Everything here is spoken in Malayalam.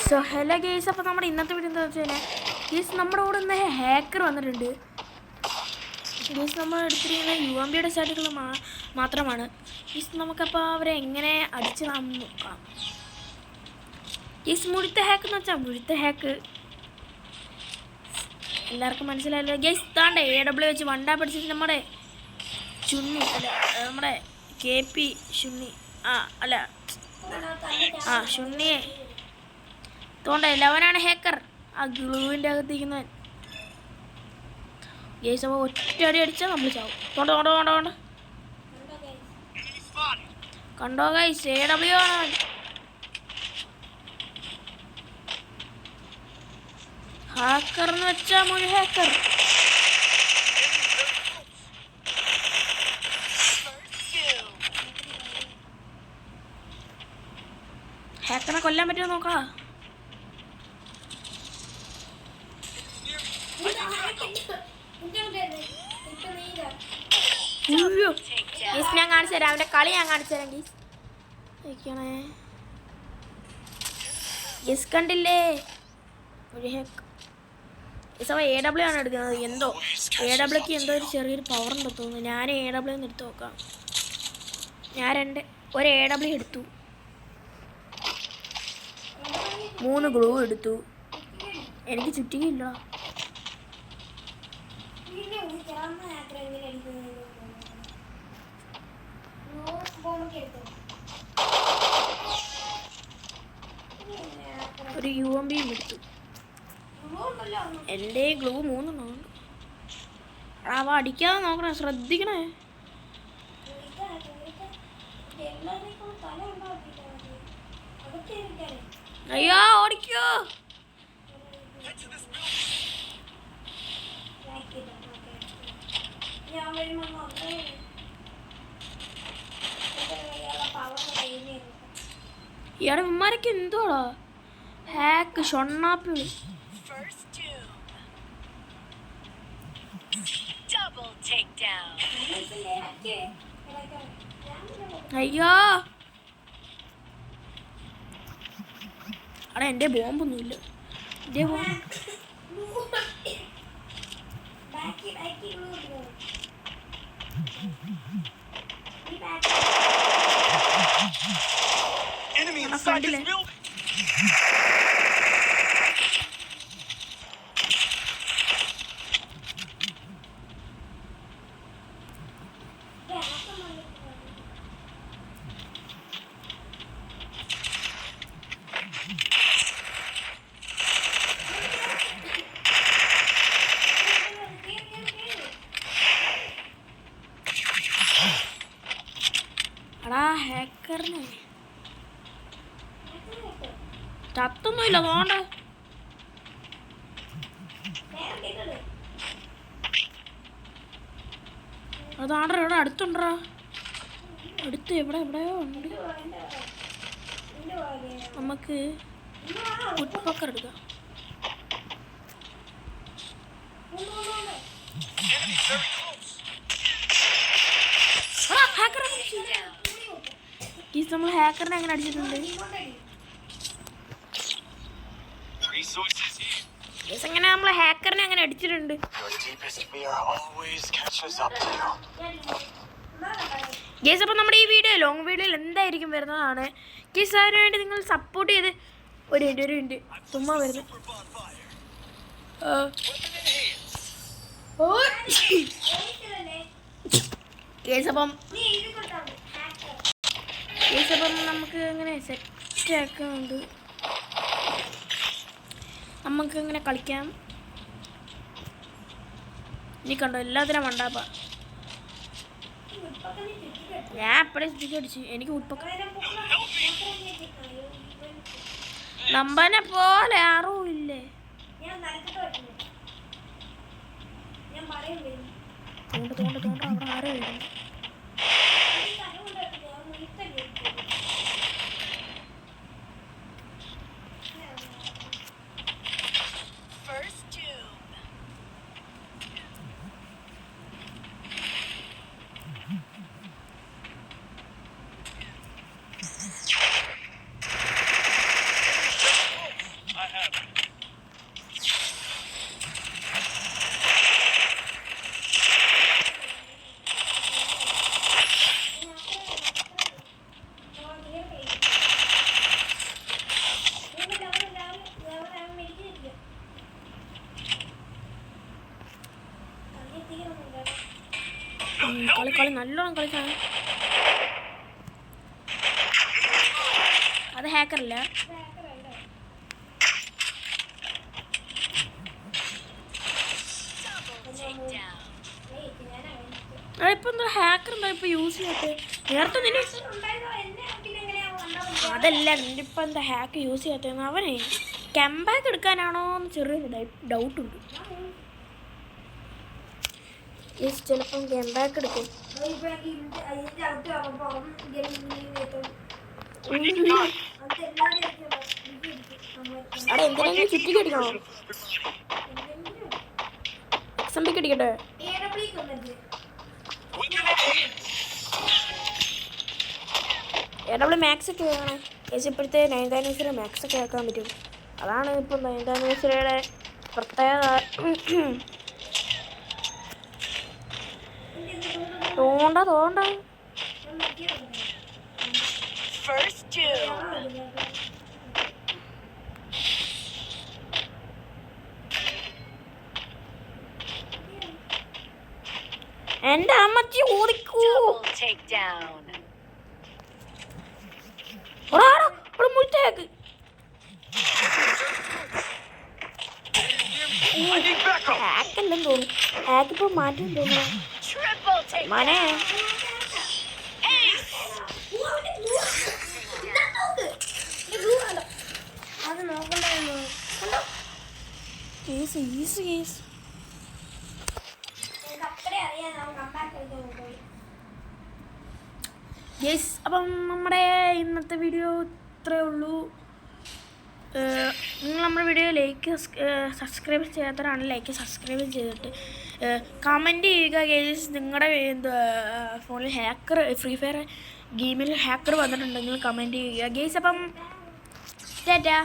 സോ ഹലോ ഗേസ്, അപ്പോൾ നമ്മുടെ ഇന്നത്തെ വീഡിയോ എന്താ വെച്ചാൽ ഗേസ് നമ്മുടെ കൂടെ ഇന്ന് ഹാക്കർ വന്നിട്ടുണ്ട്. ഗേസ് നമ്മൾ എടുത്തിരിക്കുന്ന UMBയുടെ സ്റ്റാറ്റുകൾ മാത്രമാണ്. ഗേസ് നമുക്കപ്പോൾ അവരെ എങ്ങനെ അടിച്ച് നോക്കാം. ഗേസ് മുഴുത്ത ഹാക്ക് എന്ന് വെച്ചാൽ മുഴുത്ത ഹാക്ക് എല്ലാവർക്കും മനസ്സിലായല്ലോ. ഗേസ് താണ്ടെ AW വെച്ച് വണ്ടാ പഠിച്ചിട്ട് നമ്മുടെ ചുണ്ണി അല്ല നമ്മുടെ KP ഷുണ്ണി അല്ല ഷുണ്ണിയെ തോണ്ടല്ല, അവനാണ് ഹാക്കർ. ആ ഗ്ലൂവിൻ്റെ അകത്തിരിക്കുന്നവൻ. ഗേസ് അപ്പോൾ ഒറ്റയടി അടിച്ചാൽ നമ്മൾ ചാവും. തോണ്ട കണ്ടോ ഗൈസ്, AW ആണ്. ഹാക്കർ എന്ന് വെച്ചാൽ മുഴു ഹാക്കർ. ഹാക്കറിനെ കൊല്ലാൻ പറ്റുമോ നോക്കാം. ഞാൻ കാണിച്ചു തരാം, അവന്റെ കളി ഞാൻ കാണിച്ചു തരാം. ഗീസ് കണ്ടില്ലേ, ഒരു ഹാക്ക്. AW ആണ് എടുക്കുന്നത്. എന്തോ AWക്ക് എന്തോ ഒരു ചെറിയൊരു പവർ ഉണ്ടോ തോന്നുന്നു. ഞാൻ AW ഒന്ന് എടുത്ത് നോക്കാം. ഞാൻ ഒരു AW എടുത്തു, 3 ഗ്ലൂ എടുത്തു. എനിക്ക് ചുറ്റിക്കില്ല. ഒരു UMBയും എടുത്തു. എൻ്റെ ഗ്ലൂ 3 ഉണ്ട്. അവ അടിക്കാതെ നോക്കണേ, ശ്രദ്ധിക്കണേ. അയ്യോ ഓടിക്കോ. ഇയാടെ ഉമ്മാരൊക്കെ എന്തോടാ ഹാക്ക് ഷൊണ്ണാപ്പി. അയ്യോ അവിടെ എൻ്റെ ബോംബൊന്നുമില്ല. എൻ്റെ ബോംബ് കണ്ടില്ലേ. ഹാക്കറിനെ ചത്തൊന്നുമില്ല. തോണ്ട അതാണ്ട്രാ ഇവിടെ അടുത്തുണ്ടാ. അടുത്ത് എവിടെയോ ഉണ്ട്. നമുക്ക് ഉട്പക്കർ എടുക്കാം. നമ്മൾ ഹാക്കറിനെ എങ്ങനെ അടിച്ചിട്ടുണ്ട്. എങ്ങനെ നമ്മൾ ഹാക്കറിനെ അങ്ങനെ അടിച്ചിട്ടുണ്ട്. ഗേസ് അപ്പോൾ നമ്മുടെ ഈ വീഡിയോ ലോങ് വീഡിയോയിൽ എന്തായിരിക്കും വരുന്നതാണ്. ഗേസ് അതിനു വേണ്ടി നിങ്ങൾ സപ്പോർട്ട് ചെയ്ത് ഒരു മിനിറ്റ് ചുമ്മാ വരുന്നു. ഗേസ് അപ്പം നമുക്ക് ഇങ്ങനെ സെറ്റാക്കുന്നുണ്ട്. നമുക്ക് ഇങ്ങനെ കളിക്കാം. ഇനി കണ്ടോ എല്ലാത്തിനും മണ്ടാപ്പ. ഞാൻ എപ്പോഴും സ്റ്റിക്ക് അടിച്ചു. എനിക്ക് ഉൾപ്പക്ക നമ്പനെ പോലെ ആറും ഇല്ലേ. തോണ്ട അവിടെ ആരോ വരുന്നു. കളി നല്ലോണം കളിച്ചാണ്. അത് ഹാക്കറല്ല. ഇപ്പൊ എന്താ ഹാക്കർ എന്താ ഇപ്പൊ യൂസ് ചെയ്യാത്ത? നേരത്തെ നിന്നെ അതല്ല നിന്നിപ്പോ എന്താ ഹാക്ക് യൂസ് ചെയ്യാത്ത? അവനെ കംബാക്ക് എടുക്കാനാണോ എന്ന് ചെറിയൊരു ഡൗട്ടുണ്ട്. ചിലപ്പം കംബാക്ക് എടുക്കും. അവിടെ എന്തിനെങ്കിലും ചുറ്റിക്ക് അടിക്കണോ? എക്സംബിക്ക് അടിക്കട്ടെ. AW മാക്സ് ഒക്കെ കേൾക്കണേ. ഇപ്പോഴത്തെ 9th anniversary മാക്സ് ഒക്കെ കേൾക്കാൻ പറ്റും. അതാണ് ഇപ്പം 9th anniversaryയുടെ പ്രത്യേകത. തോണ്ട എന്റെ അമ്മച്ചി ഓടിക്കൂ. മുറ്റേക്ക് ഹാക്കല്ലെന്ന് തോന്നുന്നു. ഹാക്കിപ്പോ മാറ്റം തോന്നുന്നു. മനെ അത് നോക്കണ്ടായിരുന്നു. Case is case. യെസ്, അപ്പം നമ്മുടെ ഇന്നത്തെ വീഡിയോ ഇത്രയേ ഉള്ളൂ. നിങ്ങൾ നമ്മുടെ വീഡിയോ സബ്സ്ക്രൈബ് ചെയ്യാത്തവരാണ് സബ്സ്ക്രൈബ് ചെയ്തിട്ട് കമൻറ്റ് ചെയ്യുക. ഗെയ്സ് നിങ്ങളുടെ ഫോണിൽ ഹാക്കർ ഫ്രീ ഫയർ ഗെയിമിൽ ഹാക്കർ വന്നിട്ടുണ്ടെങ്കിൽ കമൻറ്റ് ചെയ്യുക ഗെയ്സ്. അപ്പം ടാറ്റാ.